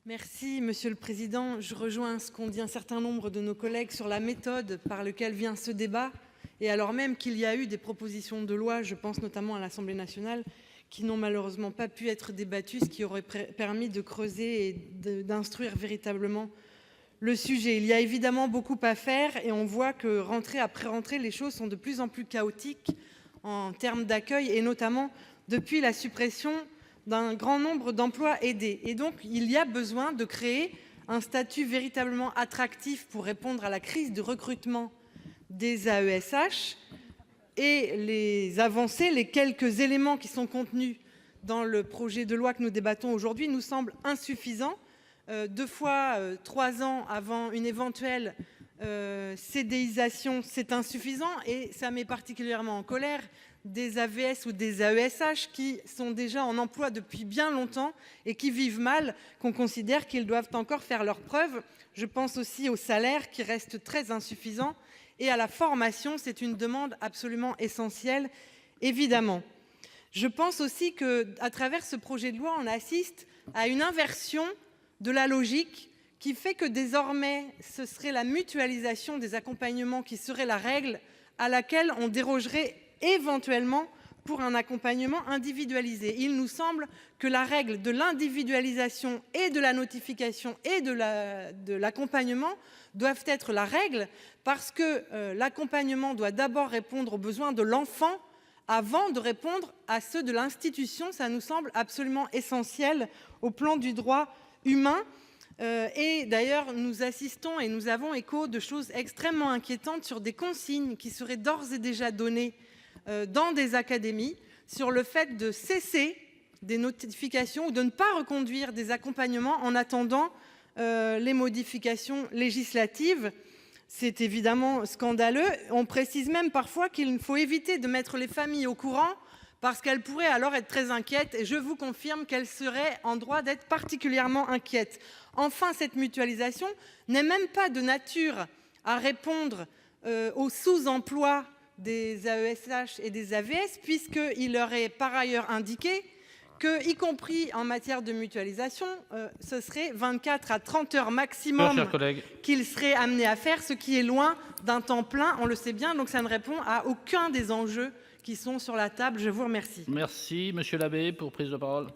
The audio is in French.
Merci, Monsieur le Président. Je rejoins ce qu'ont dit un certain nombre de nos collègues sur la méthode par laquelle vient ce débat. Et alors même qu'il y a eu des propositions de loi, je pense notamment à l'Assemblée nationale, qui n'ont malheureusement pas pu être débattues, ce qui aurait permis de creuser et d'instruire véritablement le sujet. Il y a évidemment beaucoup à faire et on voit que rentrée après rentrée, les choses sont de plus en plus chaotiques en termes d'accueil et notamment depuis la suppression d'un grand nombre d'emplois aidés. Et donc, il y a besoin de créer un statut véritablement attractif pour répondre à la crise de recrutement des AESH. Et les avancées, les quelques éléments qui sont contenus dans le projet de loi que nous débattons aujourd'hui nous semblent insuffisants. 2 fois 3 ans avant une éventuelle CDIsation, c'est insuffisant et ça met particulièrement en colère des AVS ou des AESH qui sont déjà en emploi depuis bien longtemps et qui vivent mal, qu'on considère qu'ils doivent encore faire leurs preuves. Je pense aussi au salaire qui reste très insuffisant et à la formation, c'est une demande absolument essentielle, évidemment. Je pense aussi qu'à travers ce projet de loi, on assiste à une inversion de la logique qui fait que désormais, ce serait la mutualisation des accompagnements qui serait la règle à laquelle on dérogerait éventuellement pour un accompagnement individualisé. Il nous semble que la règle de l'individualisation et de la notification et de l'accompagnement doivent être la règle parce que l'accompagnement doit d'abord répondre aux besoins de l'enfant avant de répondre à ceux de l'institution. Ça nous semble absolument essentiel au plan du droit humain. Et d'ailleurs, nous assistons et nous avons écho de choses extrêmement inquiétantes sur des consignes qui seraient d'ores et déjà données dans des académies sur le fait de cesser des notifications ou de ne pas reconduire des accompagnements en attendant les modifications législatives. C'est évidemment scandaleux. On précise même parfois qu'il faut éviter de mettre les familles au courant parce qu'elles pourraient alors être très inquiètes et je vous confirme qu'elles seraient en droit d'être particulièrement inquiètes. Enfin, cette mutualisation n'est même pas de nature à répondre au sous-emploi des AESH et des AVS puisqu'il leur est par ailleurs indiqué que, y compris en matière de mutualisation, ce serait 24 à 30 heures maximum qu'ils seraient amenés à faire, ce qui est loin d'un temps plein, on le sait bien, donc ça ne répond à aucun des enjeux qui sont sur la table. Je vous remercie. Merci. Monsieur Labbé, pour prise de parole.